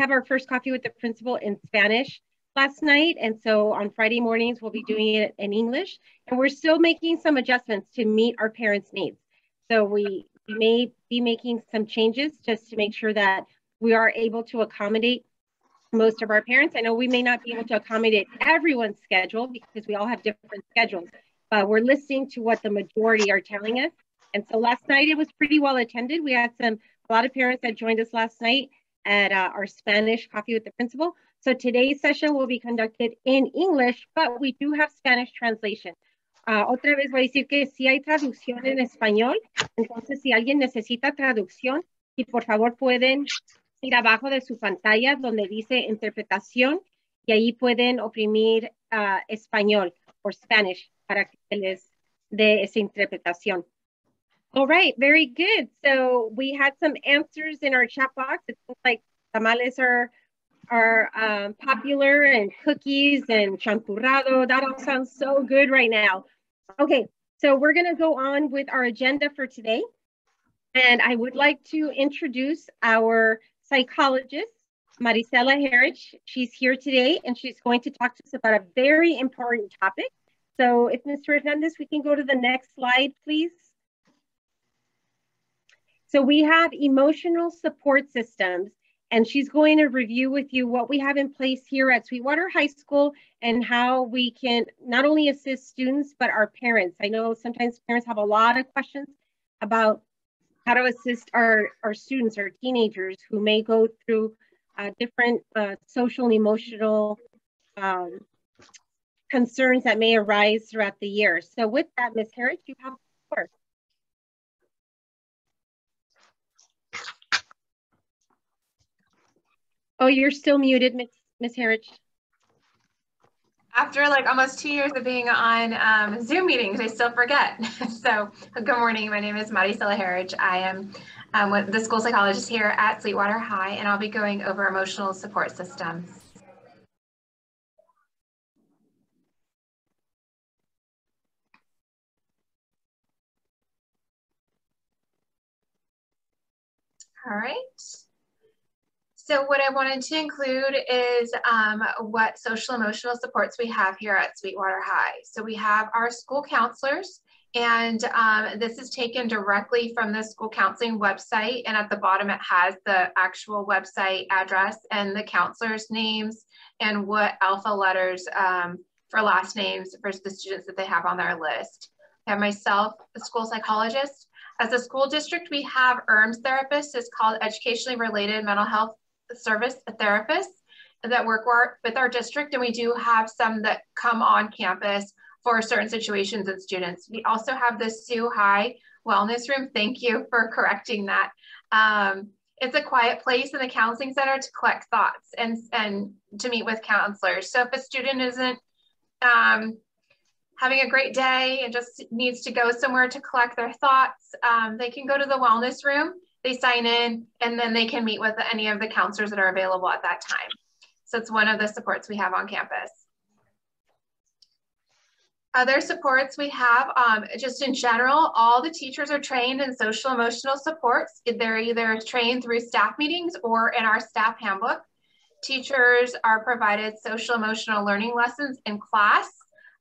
have our first coffee with the principal in Spanish last night. And so on Friday mornings, we'll be doing it in English. And we're still making some adjustments to meet our parents' needs. So we may be making some changes just to make sure that we are able to accommodate most of our parents. I know we may not be able to accommodate everyone's schedule because we all have different schedules, but we're listening to what the majority are telling us. And so last night it was pretty well attended. We had a lot of parents that joined us last night at our Spanish coffee with the principal. So today's session will be conducted in English, but we do have Spanish translation. Otra vez voy a decir que sí hay traducción en español. Entonces, si alguien necesita traducción, y por favor pueden ir abajo de su pantalla donde dice interpretación y ahí pueden oprimir español o Spanish para que les dé esa interpretación. All right, very good. So we had some answers in our chat box. It looks like tamales are popular, and cookies and champurrado. That all sounds so good right now. Okay, so we're going to go on with our agenda for today. And I would like to introduce our psychologist, Marisela Herridge. She's here today, and she's going to talk to us about a very important topic. So if Mr. Hernandez, we can go to the next slide, please. So we have emotional support systems, and she's going to review with you what we have in place here at Sweetwater High School and how we can not only assist students, but our parents. I know sometimes parents have a lot of questions about how to assist our students, our teenagers who may go through different social and emotional concerns that may arise throughout the year. So with that, Ms. Herridge, you have the floor. Oh, you're still muted, Ms. Herridge. After like almost 2 years of being on Zoom meetings, I still forget. So good morning, my name is Marisela Herridge. I am the school psychologist here at Sweetwater High, and I'll be going over emotional support systems. All right. So what I wanted to include is what social emotional supports we have here at Sweetwater High. So we have our school counselors, and this is taken directly from the school counseling website, and at the bottom it has the actual website address and the counselors' names and what alpha letters for last names for the students that they have on their list. I have myself, a school psychologist. As a school district, we have ERMS therapists. It's called Educationally Related Mental Health Service therapists that work with our district, and we do have some that come on campus for certain situations and students. We also have the SUHI wellness room. Thank you for correcting that. It's a quiet place in the counseling center to collect thoughts and to meet with counselors. So if a student isn't having a great day and just needs to go somewhere to collect their thoughts, they can go to the wellness room. They sign in, and then they can meet with any of the counselors that are available at that time. So it's one of the supports we have on campus. Other supports we have, just in general, all the teachers are trained in social emotional supports. They're either trained through staff meetings or in our staff handbook. Teachers are provided social emotional learning lessons in class.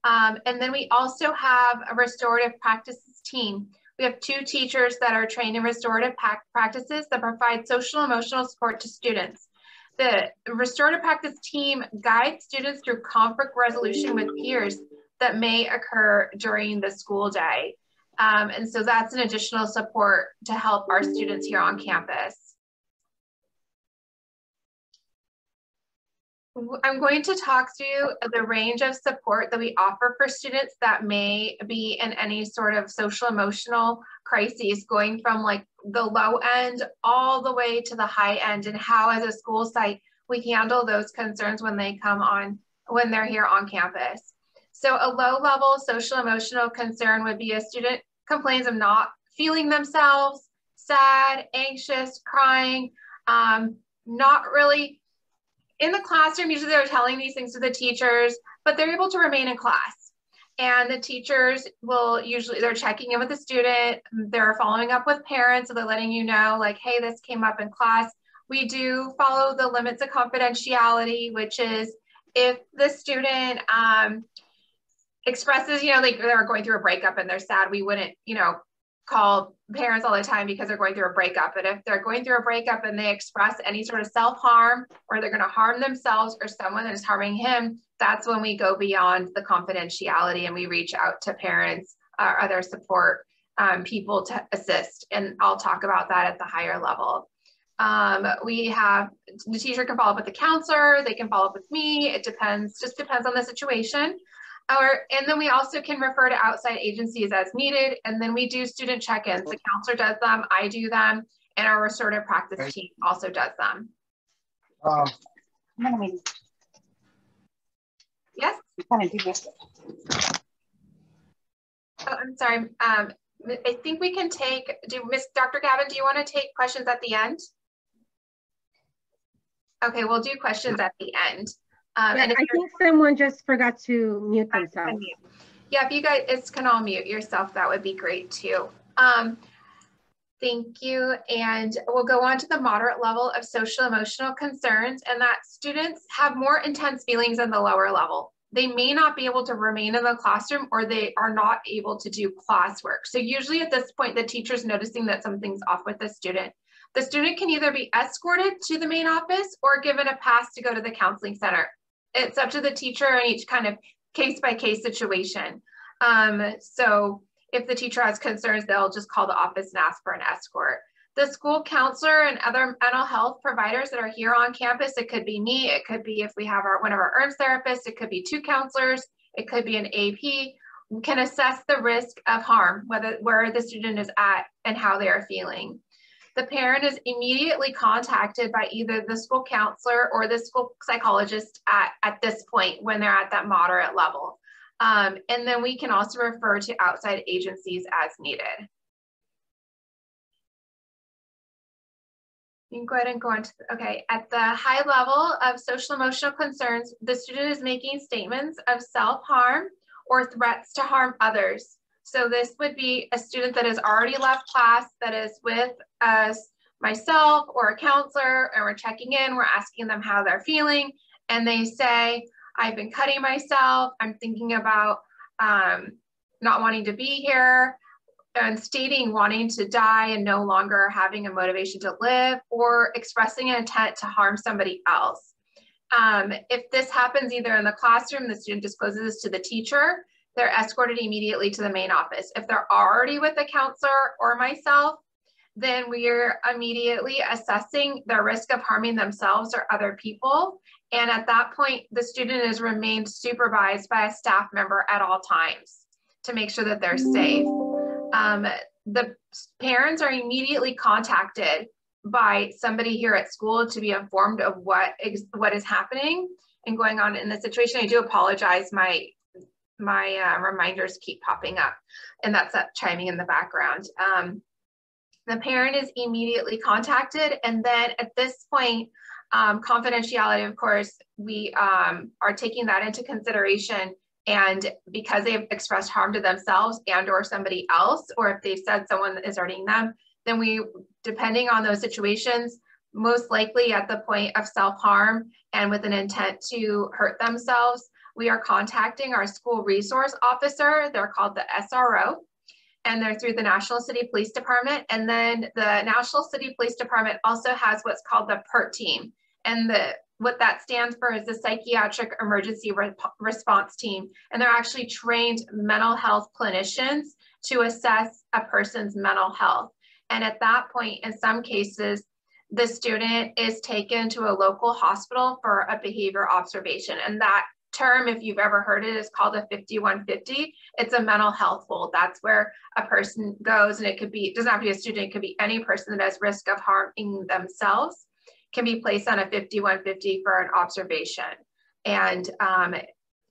And then we also have a restorative practices team. We have 2 teachers that are trained in restorative practices that provide social emotional support to students. The restorative practice team guides students through conflict resolution with peers that may occur during the school day. And so that's an additional support to help our students here on campus. I'm going to talk through the range of support that we offer for students that may be in any sort of social emotional crises, going from like the low end all the way to the high end, and how as a school site we handle those concerns when they come on, when they're here on campus. So a low level social emotional concern would be a student complains of not feeling themselves, sad, anxious, crying, not really in the classroom. Usually they're telling these things to the teachers, but they're able to remain in class. And the teachers will usually, they're checking in with the student, they're following up with parents, so they're letting you know like, hey, this came up in class, We do follow the limits of confidentiality, which is if the student expresses, like they're going through a breakup and they're sad, we wouldn't, call parents all the time because they're going through a breakup. But if they're going through a breakup and they express any sort of self-harm, or they're going to harm themselves or someone is harming him, that's when we go beyond the confidentiality and we reach out to parents or other support people to assist. And I'll talk about that at the higher level. We have, the teacher can follow up with the counselor, they can follow up with me. It just depends on the situation. And then we also can refer to outside agencies as needed. And then we do student check-ins. The counselor does them, I do them, and our restorative practice team also does them. Yes? Oh, I'm sorry. I think we can take, Dr. Gavin, do you want to take questions at the end? Okay, we'll do questions at the end. And I think someone just forgot to mute themselves. Yeah, if you guys can all mute yourself, that would be great too. Thank you. And we'll go on to the moderate level of social emotional concerns, and that students have more intense feelings than the lower level. They may not be able to remain in the classroom, or they are not able to do classwork. So usually at this point, the teacher's noticing that something's off with the student. The student can either be escorted to the main office or given a pass to go to the counseling center. It's up to the teacher in each kind of case-by-case situation. So if the teacher has concerns, they'll just call the office and ask for an escort. The school counselor and other mental health providers that are here on campus, it could be me, it could be if we have one of our EARNS therapists, it could be 2 counselors, it could be an AP, we can assess the risk of harm, where the student is at and how they are feeling. The parent is immediately contacted by either the school counselor or the school psychologist at this point when they're at that moderate level. And then we can also refer to outside agencies as needed. You can go ahead and go on to, okay, at the high level of social emotional concerns, the student is making statements of self-harm or threats to harm others. So this would be a student that has already left class, that is with us, myself or a counselor, and we're checking in, we're asking them how they're feeling, and they say, I've been cutting myself, I'm thinking about not wanting to be here, and stating wanting to die and no longer having a motivation to live, or expressing an intent to harm somebody else. If this happens either in the classroom, the student discloses this to the teacher, they're escorted immediately to the main office. If they're already with a counselor or myself, then we are immediately assessing their risk of harming themselves or other people. And at that point, the student is remained supervised by a staff member at all times to make sure that they're safe. The parents are immediately contacted by somebody here at school to be informed of what is happening and going on in the situation. I do apologize, my reminders keep popping up, and that's chiming in the background. The parent is immediately contacted, and then at this point, confidentiality, of course, we are taking that into consideration. And because they have expressed harm to themselves and or somebody else, or if they've said someone is hurting them, then we, depending on those situations, most likely at the point of self-harm and with an intent to hurt themselves, we are contacting our school resource officer. They're called the SRO, and they're through the National City Police Department. And then the National City Police Department also has what's called the PERT team. And what that stands for is the Psychiatric Emergency Response Team. And they're actually trained mental health clinicians to assess a person's mental health. And at that point, in some cases, the student is taken to a local hospital for a behavior observation. And that term, if you've ever heard it, is called a 5150. It's a mental health hold. That's where a person goes, and it doesn't have to be a student, it could be any person that has risk of harming themselves, can be placed on a 5150 for an observation. And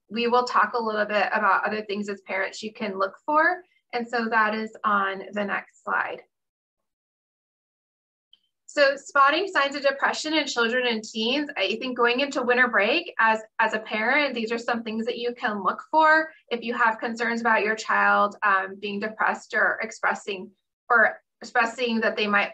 we will talk a little bit about other things as parents you can look for. And so that is on the next slide. So spotting signs of depression in children and teens, I think going into winter break as a parent, these are some things that you can look for if you have concerns about your child being depressed or expressing that they might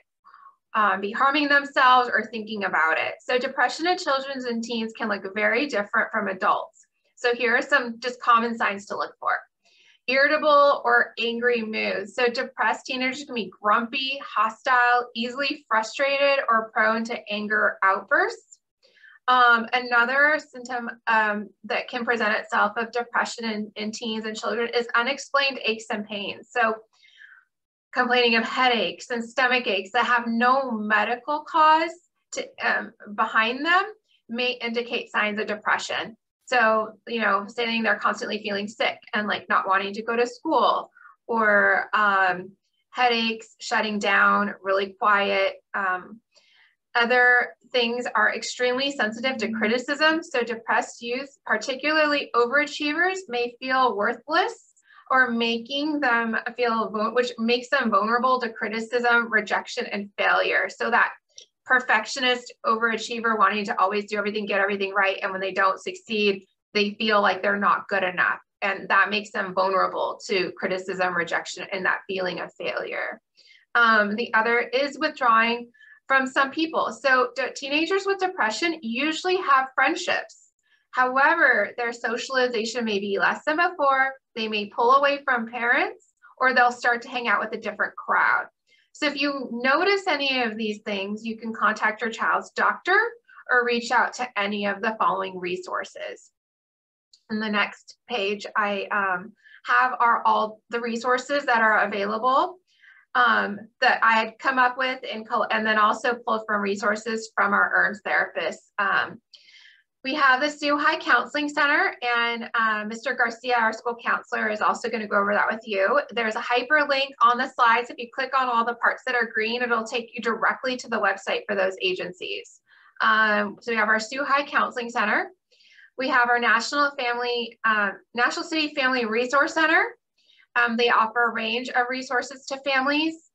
be harming themselves or thinking about it. So depression in children and teens can look very different from adults. So here are some just common signs to look for. Irritable or angry moods. So depressed teenagers can be grumpy, hostile, easily frustrated, or prone to anger outbursts. Another symptom that can present itself of depression in teens and children is unexplained aches and pains. So complaining of headaches and stomach aches that have no medical cause behind them may indicate signs of depression. So, you know, saying they're constantly feeling sick and like not wanting to go to school, or headaches, shutting down, really quiet. Other things are extremely sensitive to criticism. So depressed youth, particularly overachievers, may feel worthless, or making them feel, which makes them vulnerable to criticism, rejection, and failure. So that perfectionist overachiever wanting to always do everything, get everything right, and when they don't succeed, they feel like they're not good enough, and that makes them vulnerable to criticism, rejection, and that feeling of failure. The other is withdrawing from some people. So teenagers with depression usually have friendships. However, their socialization may be less than before. They may pull away from parents, or they'll start to hang out with a different crowd. So if you notice any of these things, you can contact your child's doctor or reach out to any of the following resources. In the next page, I have all the resources that are available that I had come up with, and then also pulled from resources from our EARNS therapists. We have the SUHI Counseling Center, and Mr. Garcia, our school counselor, is also going to go over that with you. There's a hyperlink on the slides. If you click on all the parts that are green, it'll take you directly to the website for those agencies. So we have our SUHI Counseling Center. We have our National City Family Resource Center. They offer a range of resources to families.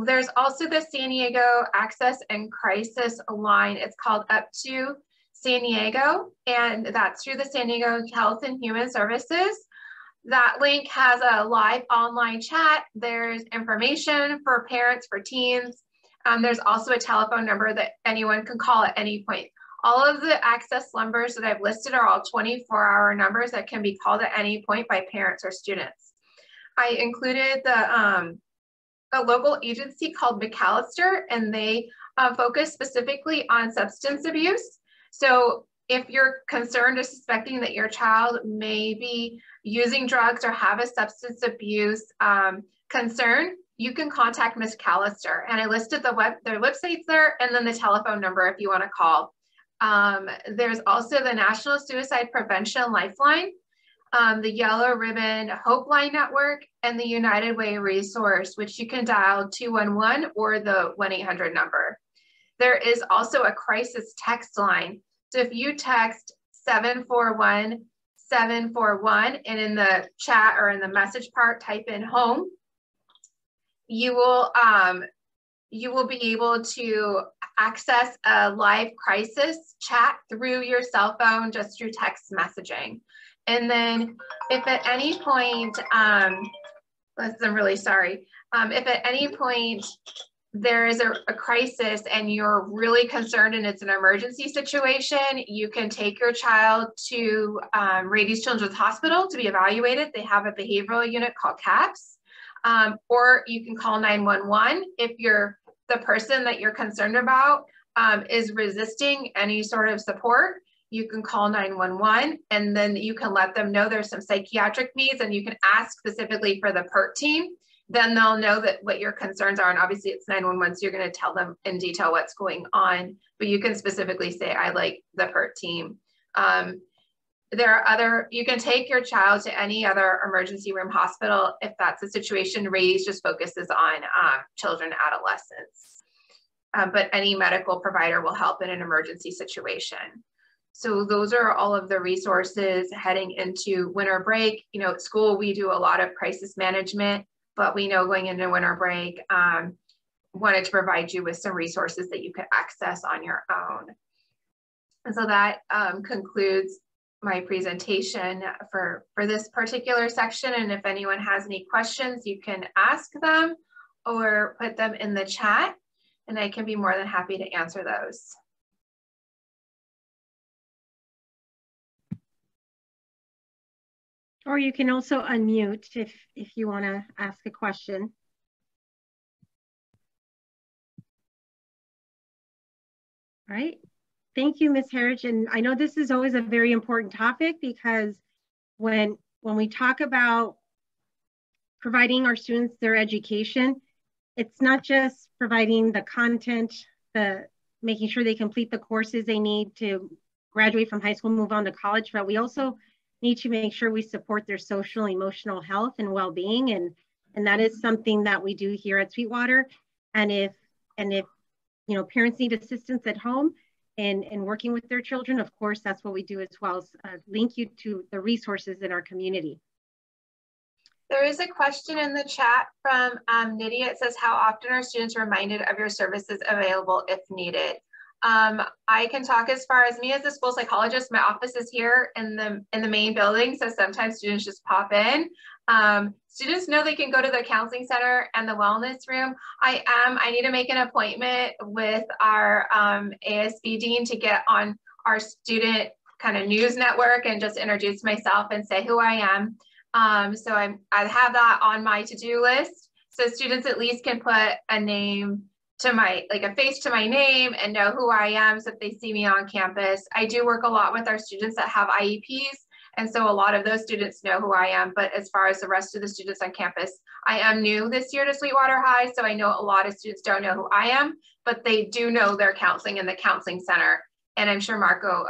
There's also the San Diego Access and Crisis Line. It's called Up to San Diego, and that's through the San Diego Health and Human Services. That link has a live online chat. There's information for parents, for teens. There's also a telephone number that anyone can call at any point. All of the access numbers that I've listed are all 24-hour numbers that can be called at any point by parents or students. I included a local agency called McAllister, and they focus specifically on substance abuse. So if you're concerned or suspecting that your child may be using drugs or have a substance abuse concern, you can contact Ms. Callister. And I listed their websites there, and then the telephone number if you want to call. There's also the National Suicide Prevention Lifeline, the Yellow Ribbon Hope Line Network, and the United Way resource, which you can dial 211 or the 1-800 number. There is also a crisis text line. So if you text 741-741, and in the chat or in the message part, type in home, you will be able to access a live crisis chat through your cell phone, just through text messaging. And then if at any point, I'm really sorry, if at any point there is a crisis and you're really concerned and it's an emergency situation, you can take your child to Rady's Children's Hospital to be evaluated. They have a behavioral unit called CAPS, or you can call 911 if the person that you're concerned about is resisting any sort of support. You can call 911, and then you can let them know there's some psychiatric needs, and you can ask specifically for the PERT team. Then they'll know that what your concerns are, and obviously it's 911, so you're going to tell them in detail what's going on, but you can specifically say, I like the PERT team. You can take your child to any other emergency room hospital if that's the situation. Rady's just focuses on children, adolescents, but any medical provider will help in an emergency situation. So those are all of the resources heading into winter break. You know, at school, we do a lot of crisis management, but we know going into winter break, wanted to provide you with some resources that you could access on your own. And so that concludes my presentation for this particular section. And if anyone has any questions, you can ask them or put them in the chat. and I can be more than happy to answer those. Or you can also unmute if you want to ask a question. All right. Thank you, Ms. Herridge. And I know this is always a very important topic, because when we talk about providing our students their education, it's not just providing the content, making sure they complete the courses they need to graduate from high school, move on to college, but we also need to make sure we support their social, emotional health and well-being. And that is something that we do here at Sweetwater. And if you know, parents need assistance at home and working with their children, of course, that's what we do as well, as link you to the resources in our community. There is a question in the chat from Nydia. It says, how often are students reminded of your services available if needed? I can talk as far as me as a school psychologist. My office is here in the main building, so sometimes students just pop in. Students know they can go to the counseling center and the wellness room. I need to make an appointment with our ASB dean to get on our student kind of news network and just introduce myself and say who I am. So I have that on my to-do list, so students at least can put a name to my, like a face to my name, and know who I am. So if they see me on campus, I do work a lot with our students that have IEPs. And so a lot of those students know who I am. But as far as the rest of the students on campus, I am new this year to Sweetwater High. So I know a lot of students don't know who I am, but they do know their counseling in the counseling center. And I'm sure Marco,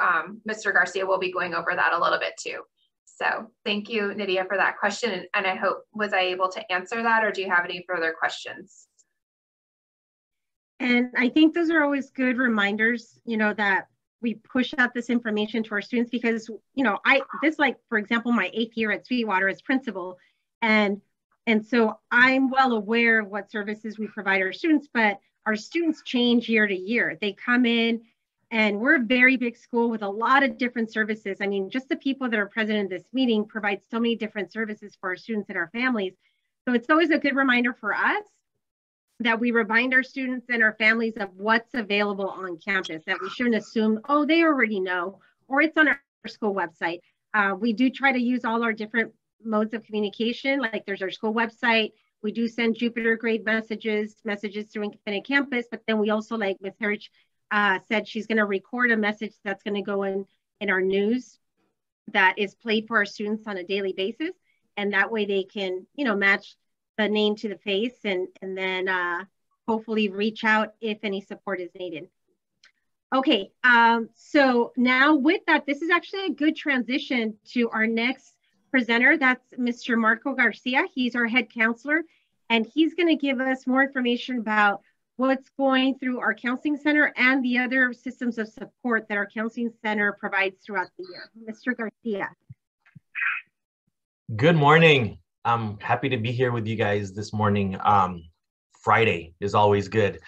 Mr. Garcia will be going over that a little bit too. So thank you, Nydia, for that question. And I hope, was I able to answer that, or do you have any further questions? And I think those are always good reminders, you know, that we push out this information to our students, because, you know, this, like, for example, my 8th year at Sweetwater as principal. And so I'm well aware of what services we provide our students, but our students change year to year. They come in, and we're a very big school with a lot of different services. I mean, just the people that are present in this meeting provide so many different services for our students and our families. So it's always a good reminder for us that we remind our students and our families of what's available on campus, that we shouldn't assume, oh, they already know, or it's on our school website. We do try to use all our different modes of communication, like there's our school website. We do send Jupiter grade messages through Infinite Campus, but then we also, like Ms. Herridge said, she's gonna record a message that's gonna go in our news that is played for our students on a daily basis. And that way they can, you know, match the name to the face, and then hopefully reach out if any support is needed. Okay, so now with that, this is actually a good transition to our next presenter. That's Mr. Marco Garcia. He's our head counselor, and he's going to give us more information about what's going through our counseling center and the other systems of support that our counseling center provides throughout the year. Mr. Garcia. Good morning. I'm happy to be here with you guys this morning. Friday is always good.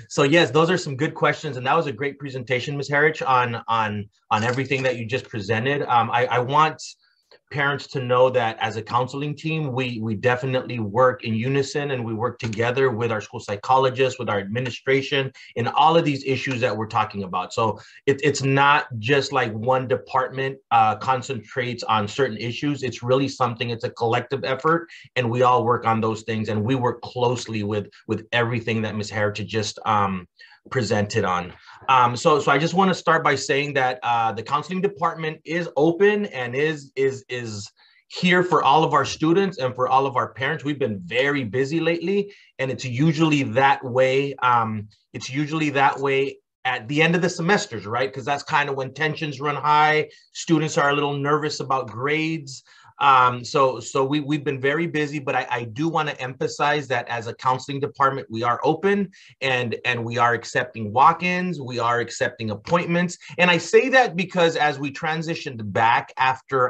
So yes, those are some good questions, and that was a great presentation, Ms. Herridge, on everything that you just presented. I want parents to know that as a counseling team, we definitely work in unison, and we work together with our school psychologists, with our administration, in all of these issues that we're talking about. So it's not just like one department concentrates on certain issues. It's really something, it's a collective effort, and we all work on those things, and we work closely with everything that Ms. Herridge just presented on. So I just want to start by saying that the counseling department is open and is here for all of our students and for all of our parents. We've been very busy lately, and it's usually that way. It's usually that way at the end of the semesters, right? Because that's kind of when tensions run high. Students are a little nervous about grades. So we've been very busy, but I do want to emphasize that as a counseling department, we are open and we are accepting walk-ins, we are accepting appointments. And I say that because as we transitioned back after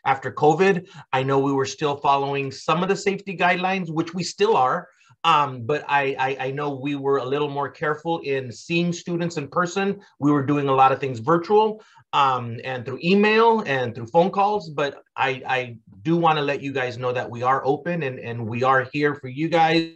COVID, I know we were still following some of the safety guidelines, which we still are. But I know we were a little more careful in seeing students in person. We were doing a lot of things virtual and through email and through phone calls. But I do want to let you guys know that we are open and we are here for you guys.